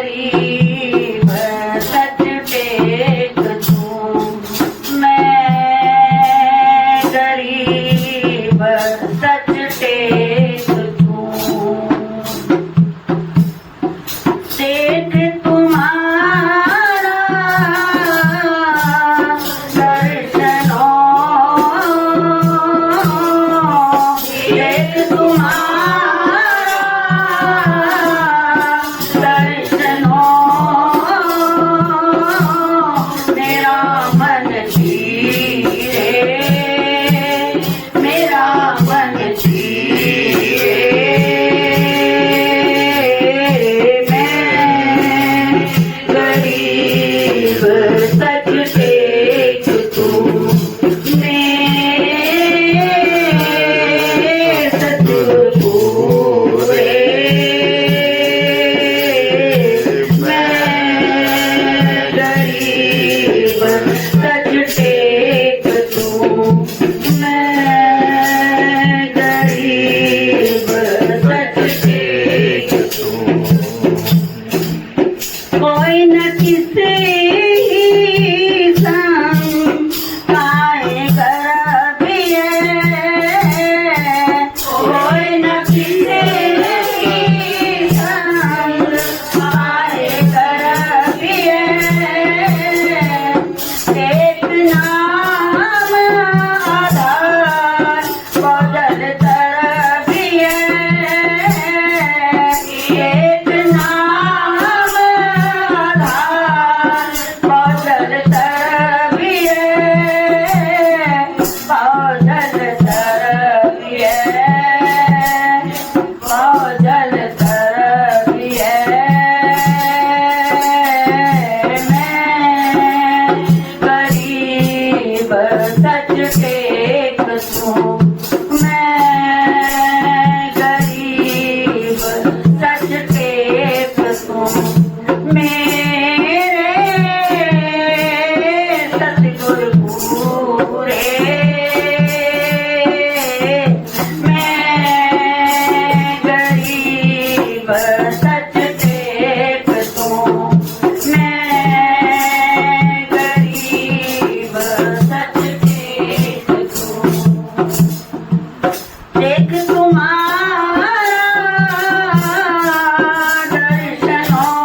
गरीब सच टेक दूं, मैं गरीब सच टेक दूं। देख तुम्हारा दर्शनों, देख तुम्हारा दर्शनों, मेरा मन धीरे, मेरा मन धीरे, गरीब सच टेक दूं, मैं सतगुरे, मैं गरीब सच टेक दूं, मैं गरीब सच टेक दूं। कोई न किसी संग काहे कर भी है, कोई न किसी संग काहे कर भी है, एक नाम आधार बदल कर भी है, एक नाम बदल कर भी है, बदल कर भी है, बदल कर भी है। मैं गरीब सच टेक दूं, मैं गरीब सच टेक दूं, मेरे सतगुरु पूरे, मैं गरीब सच टेक दूं, मैं गरीब सच टेक दूं। देख तुम्हारा दर्शनों,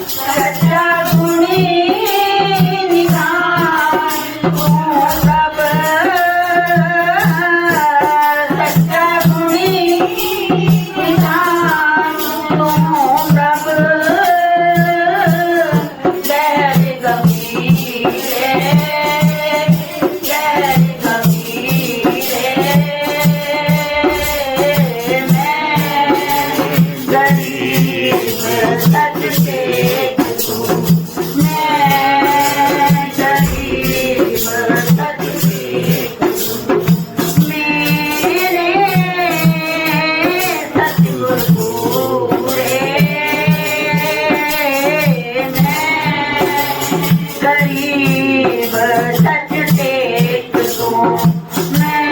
सच्चा गुणी निधान तू प्रभ सच्चा गुणी निधान तू प्रभ गहर गंभीरे गहर गंभीरे मैं गरीब सच टेक तू मैं गरीब सच टेक तू मेरे सतगुर पूरे मैं गरीब सच टेक तू मैं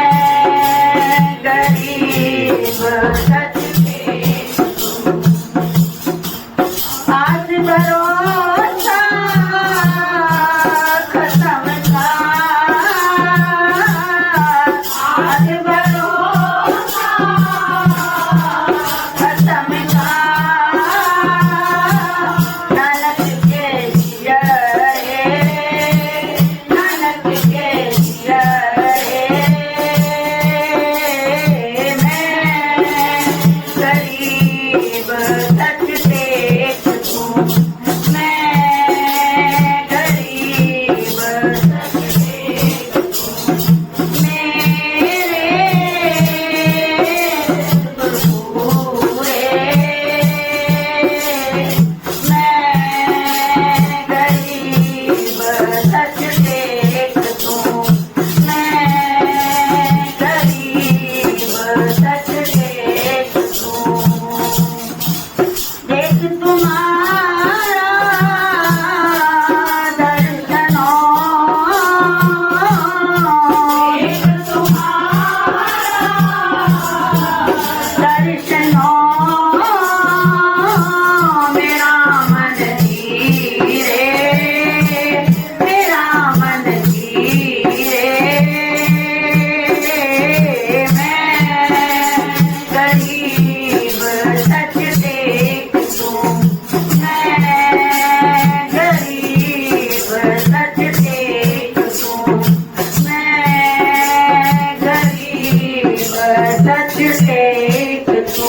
गरीब सच टेक तू आज भरोसा खत्म था आज भरोसा खत्म था नानक के जिया नानक के जिया मैं गरीब सच टेक तू मैं गरीब सच टेक तू मेरे पूरे मैं गरीब सच टेक तू मैं गरीब सच टेक तू देख तुम्हारा दर्शनो देख तुम्हारा दर्शनो मेरा मन धीरे मेरा मन धीरे मैं गरीब सच टेक तू मैं गरीब सच टेक तू मैं गरीब सच टेक तू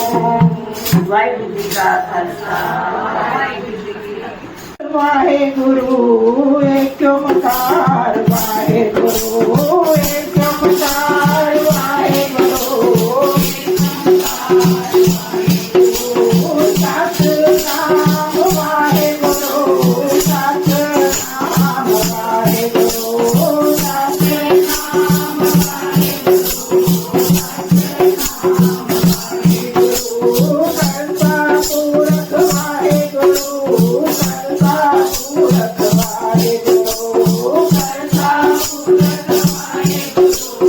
वाहिगुरू जी का खालसा वाहिगुरू जी की फतेह। वाहेगुरु एक ओंकार वाहेगुरु एक ओंकार वाहेगुरु सतनाम वाहेगुरु सतनाम वाहेगुरु सतनाम करता पूरख वाहेगुरु करता पूरख वाहेगुरु करता पूरख वाहेगुरु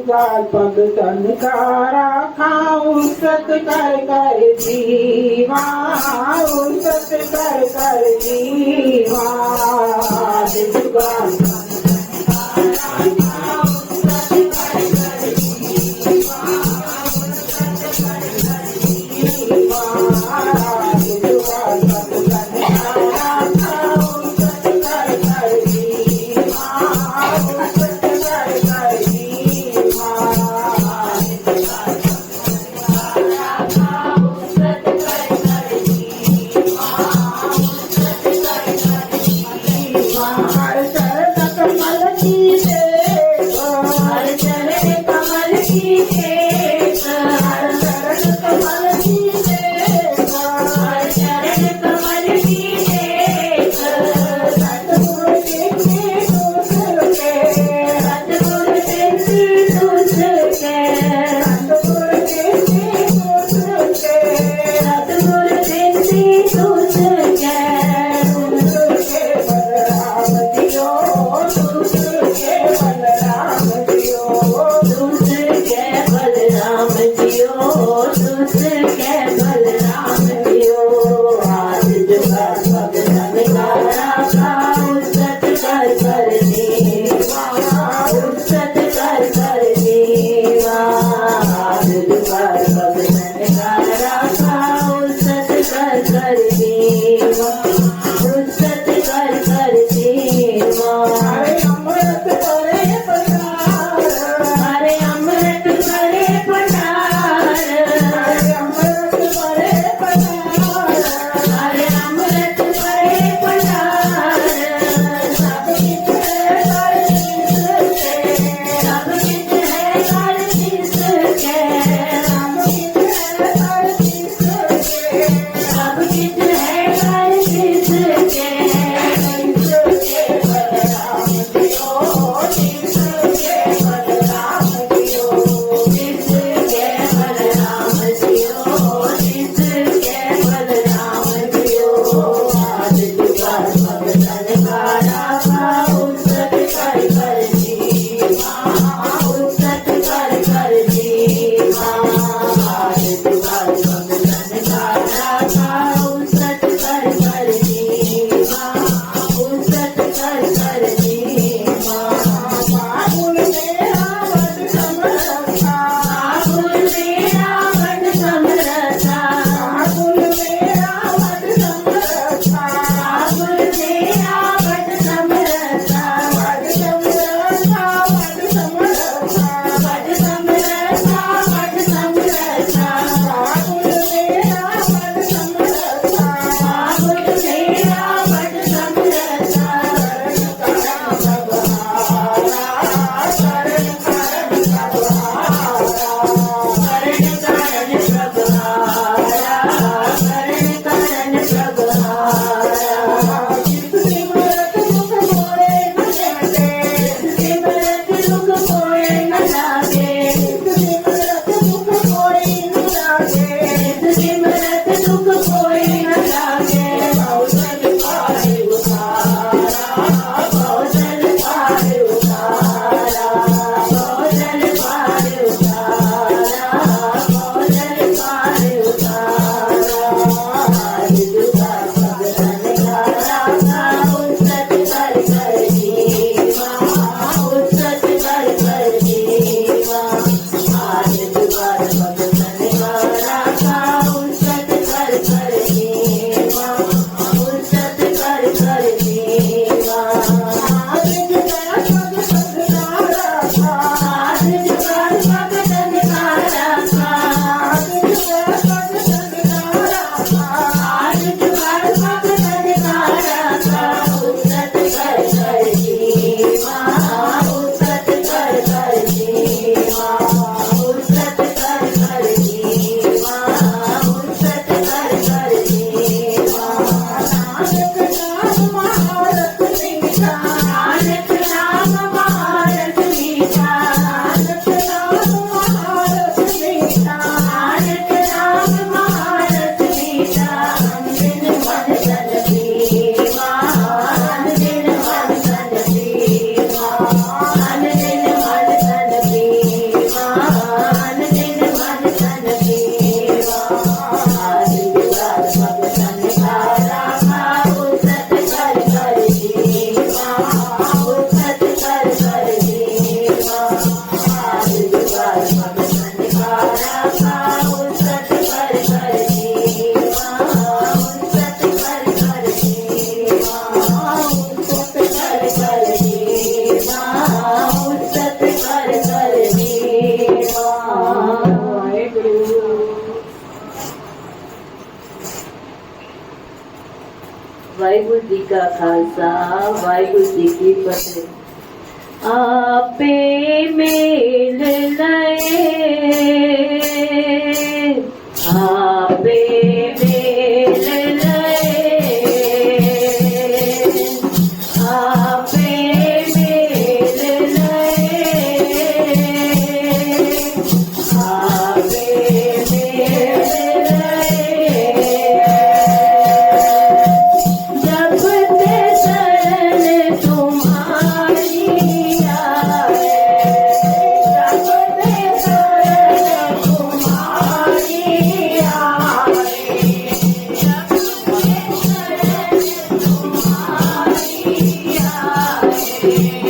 जुगाल भगतन का राखा उन्नत कर जीवा उन्नत कर जीवा जुगाल वाहिगुरु जी का खालसा वाहिगुरु जी की फतेह। आपे मेल लए आपे मेल लए आपे मेल लए आपे मेल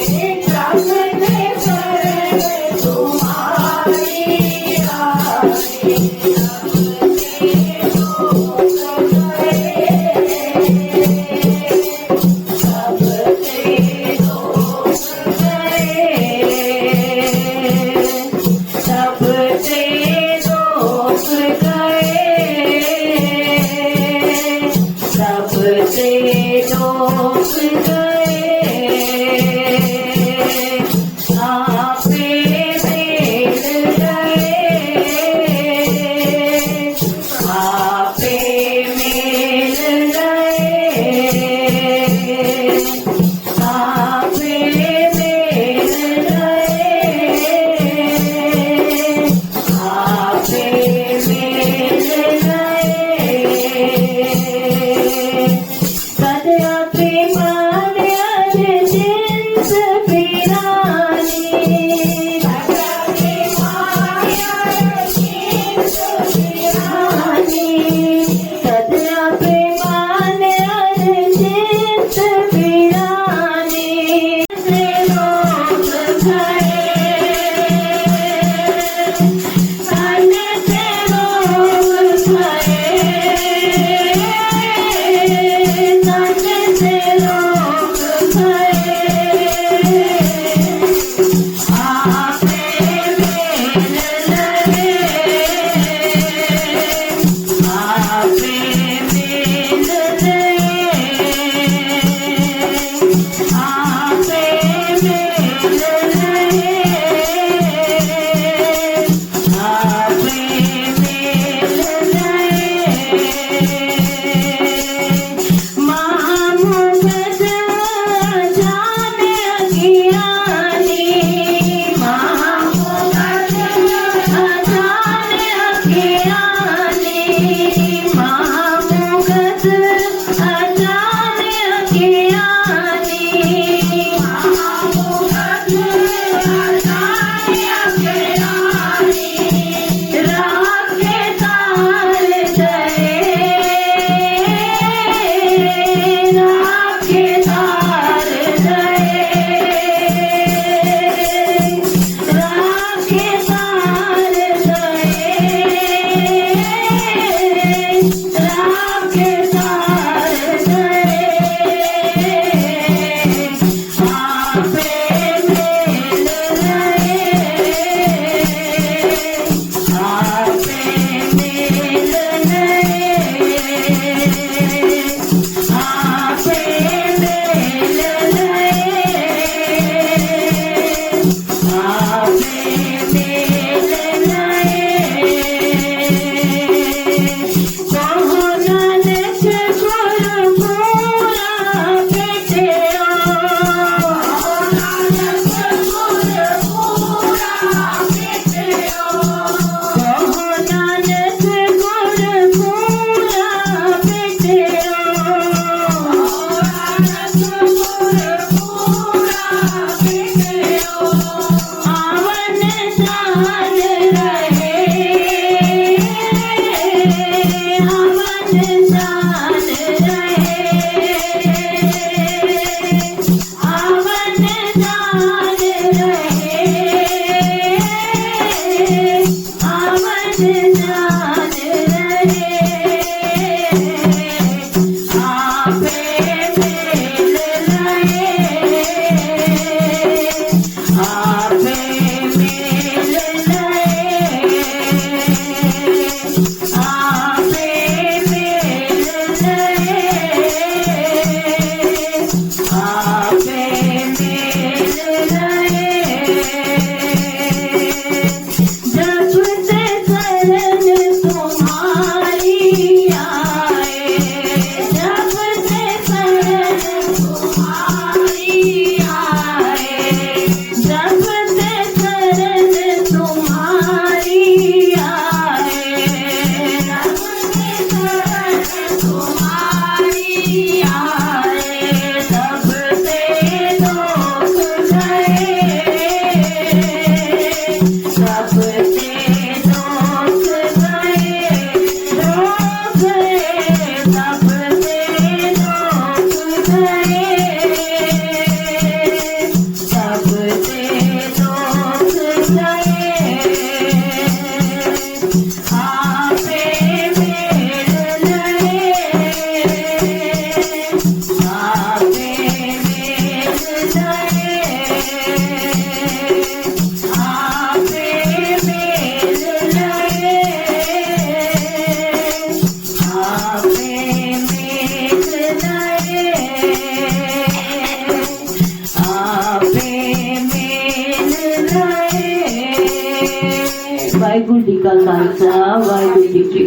ਵਾਹਿਗੁਰੂ ਜੀ ਕਾ ਖਾਲਸਾ ਵਾਹਿਗੁਰੂ ਜੀ ਕੀ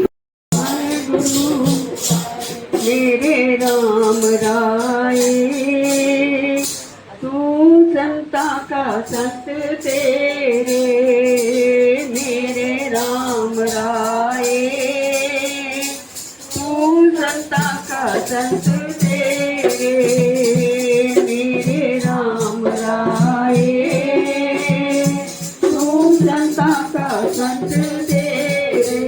मेरे राम राय तू संता का संत तेरे मेरे राम राय तू संता का संत तेरे मेरे राम राय तू संता का संत तेरे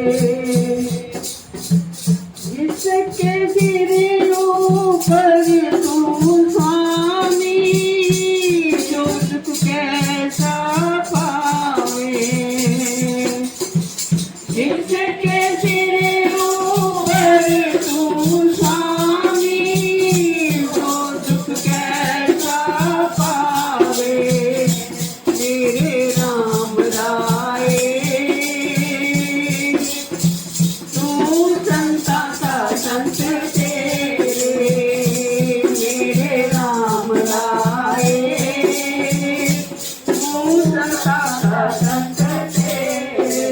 जिसके सिरों पर तू स्वामी जो सुख कैसा पावे जिसके सिरों पर तू स्वामी जो सुख कैसा पावे मेरे राम राय तू संता का संत तेरे मेरे राम राय तू संता का संत तेरे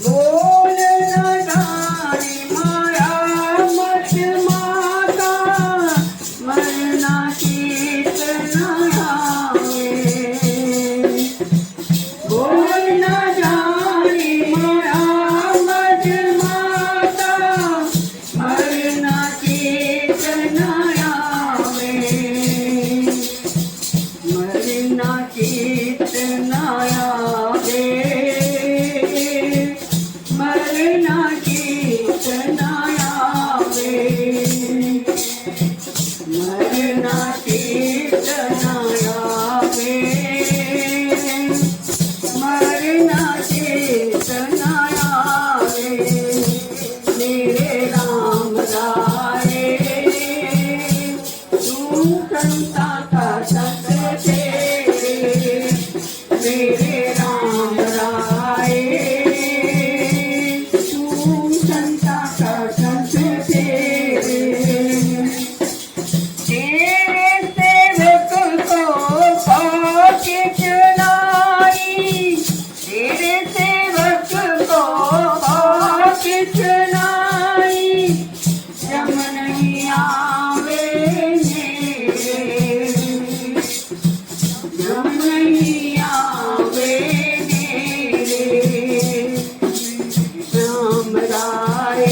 बोल न जानी माया मत माता मरना कितना आवे बोल न जानी माया मत माता मरना कितना आवे मरना कितना आवे मरना कितना आवे मरना कितना आवे मरना कितना आवे मेरे राम राय तू संता का संत तेरे मेरे राम राय तू संता का संत तेरे तेरे सेवक को पाके चलाई तेरे सेवक को पाके चलाई जम नहीं आवे मेरे जम नहीं आवे मेरे राम राय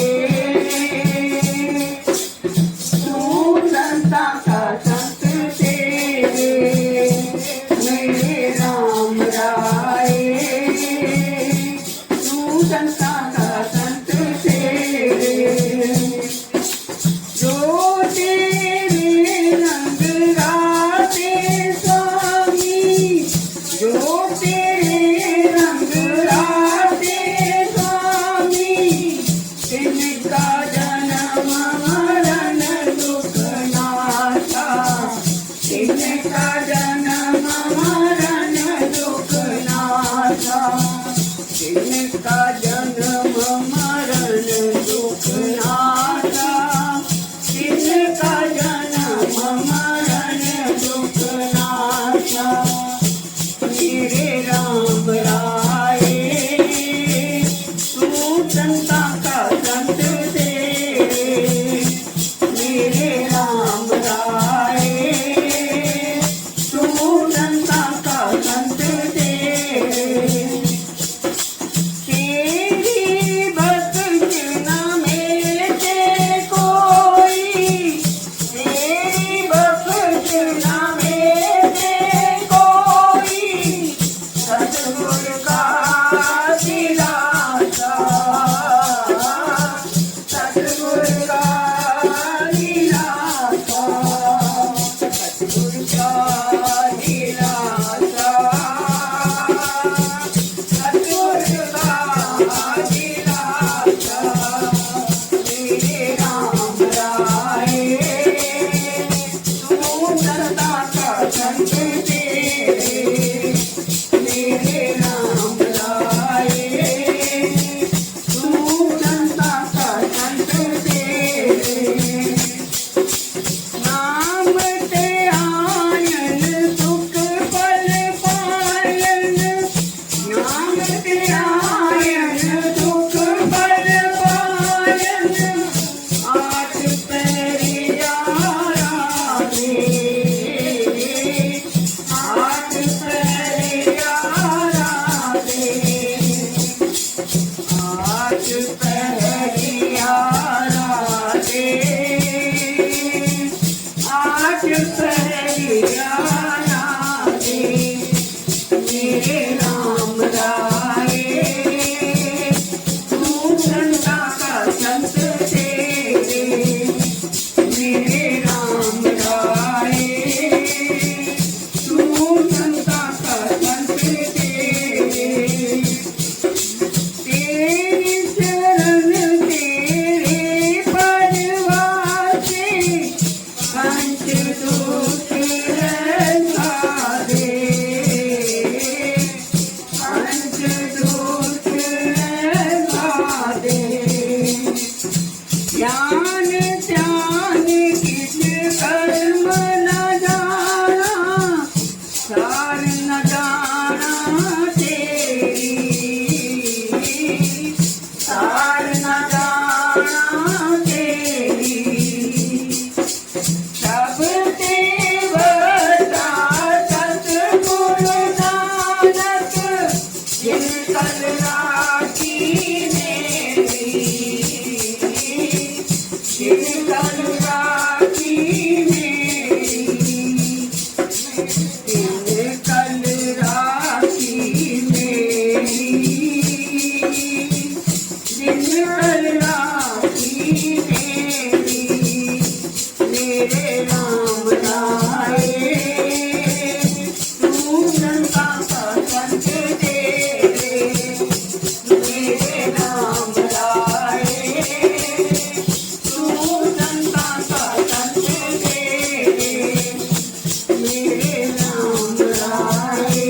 तू संता का संत तेरे मेरे राम राय तू संता का संत तेरे जो तेरे रंग राते स्वामी जो तेरे रंग राते स्वामी तिनका जन्म मरण दुख नाथा तिनका जन्म मरण दुख नाथा तिनका जन्म मरण दुख नाथा तिनका जन्म मरण दुख नाथा मेरे राम राय तू संता का संत तेरे मेरे राम राय तू संता का संत तेरे तेरी भक्त न मिलते कोई तेरी भक्त न मिलते कोई न जाना तेरी, तार न जाना तेरी। सब देवता सतगुरु नानक जिन कल राखी मेरी, जिन कल राखी मेरी, जिन कल राखी मेरी, जिन कल राखी मेरी। मेरे राम लाए तू लंका का संत तेरे, मेरे राम लाए तू लंका का संत तेरे, मेरे राम लाए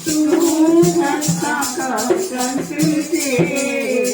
तू लंका का संत तेरे।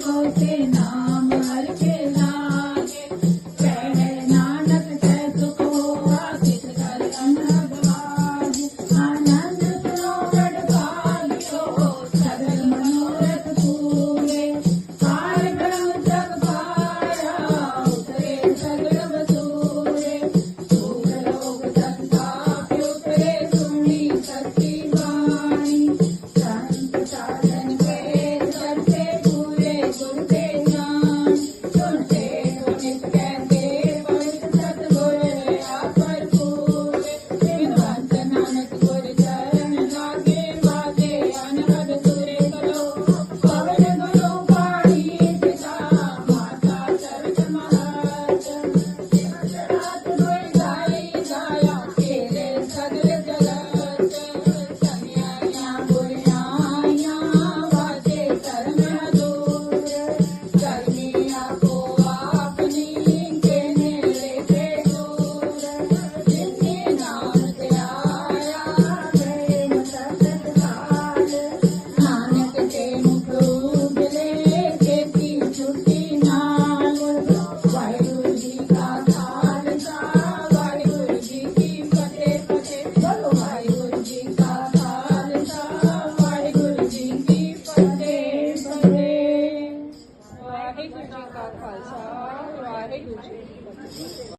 को से नाम हर के लागे कहे नानक से सुख हुआ किस कर अनहद भाग्य आनंद सुनो बड़ भाग्यो सगल मनोरथ पूरे पार ब्रह्म जग पाया उतरे सगल बसूरे सूख लोग संताप उतरे सुनी सच्ची वाणी संत साधन के करते पूरे गुर के ज्ञान सुनते तो नित कहते पवित्र सतगुर आपर पूरे बिनवंत नानक गुर चरण लागे बाजे अनहद सुरे करो पवन गुरु पाणी पिता माता चरत महत रात गुर गाई गाया तेरे सगल जगत सन्याया बुराया बाजे कर्म दूर कर्मिया को आपनी के नेड़े से दूर जिनके नाम से आया प्रेम सतत काल नानक ते मुख उजले खेती छुट्टी नाल वाहिगुरु जी का खालसा वाहिगुरु जी की फतेह फतेह बोलो वाहिगुरु जी का खालसा वाहिगुरु जी की फतेह फतेह ਵਾਹਿਗੁਰੂ ਜੀ ਕਾ ਖਾਲਸਾ ਵਾਹਿਗੁਰੂ ਜੀ ਕੀ ਫਤਿਹ।